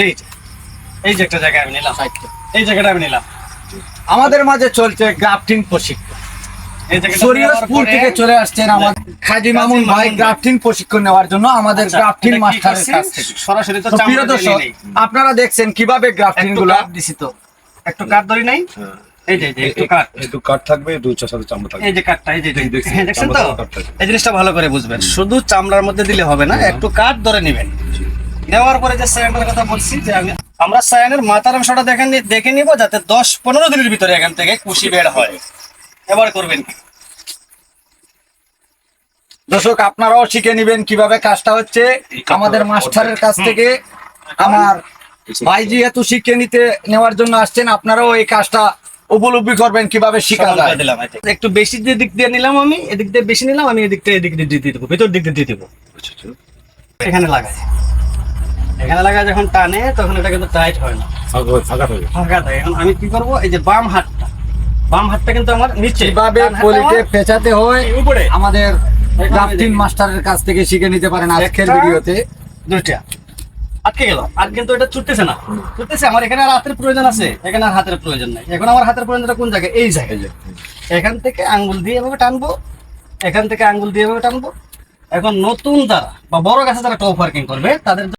এই যে এই যে একটা জায়গা আমি নিলাম, এই জায়গাটা আমি নিলাম। আমাদের মাঝে চলছে গ্রাফটিং প্রশিক্ষণ। এই জায়গাটা শরীয়তপুর থেকে চলে আসছেন আমাদের কাজী মামুন ভাই গ্রাফটিং প্রশিক্ষণ নেওয়ার জন্য আমাদের গ্রাফটিং মাস্টারের কাছ থেকে। সরাসরি তো তো প্রিয় দর্শক, আপনারা দেখছেন কিভাবে গ্রাফটিং গুলা দিছি তো একটু কাট ধরি নাই, এই যে একটু কাট থাকবে, দুইটার সাথে চামড়া থাকবে। এই যে কাটটা, এই যে দেখছি, হ্যাঁ, দেখছেন তো? চামড়া কাট থাকে। এই জিনিসটা ভালো করে বুঝবেন, শুধু চামড়ার মধ্যে দিলে হবে না, একটু কাট ধরে নেবেন। নেওয়ার পরে যে সায়ানের কথা বলছি, যে আমরা সায়ানের মাথার অংশটা দেখে নিব, যাতে 10-15 দিনের ভিতরে এখান থেকে কুশি বের হয়। এবার করবেন কি, দর্শক আপনারাও শিখে নেবেন কিভাবে কাজটা হচ্ছে আমাদের মাস্টারের কাছ থেকে। আমার ভাই যেহেতু শিখে নেওয়ার জন্য আসছেন, আপনারাও এই কাজটা উপলব্ধি করবেন কিভাবে শেখা সমান যায়। করে দিলাম। একটু বেশি যে দিক দিয়ে নিলাম, আমি এদিক দিয়ে বেশি নিলাম, আমি এদিক দিয়ে দিয়ে দেবো, ভেতর দিক দিয়ে দিয়ে দেবো। এখানে লাগাই, এখানে লাগায় যখন টানে তখন এটা কিন্তু টাইট হয় না, ফাঁকা থাকবে। ফাঁকা থাকে। এখন আমি কি করবো, এই যে বাম হাতটা কিন্তু আমার নিচে, কিভাবে ডান হাতটা পলিতে আমার পেঁচাতে হয় উপরে। আমাদের গ্রাফটিং মাস্টারের কাছ থেকে শিখে নিতে পারেন আজকের একটা, ভিডিওতে। দুইটা আটকে গেল, আর কিন্তু এটা ছুটতেছে না, ছুটতেছে। আমার এখানে আর হাতের প্রয়োজন আছে, এখানে আর হাতের প্রয়োজন নাই। এখন আমার হাতের প্রয়োজনটা কোন জায়গায়, এই জায়গায়। এখান থেকে আঙ্গুল দিয়ে এভাবে টানবো, এখান থেকে আঙ্গুল দিয়ে এভাবে টানবো। এখন নতুন যারা বা বড় গাছে যারা টপ ওয়ার্কিং করবে তাদের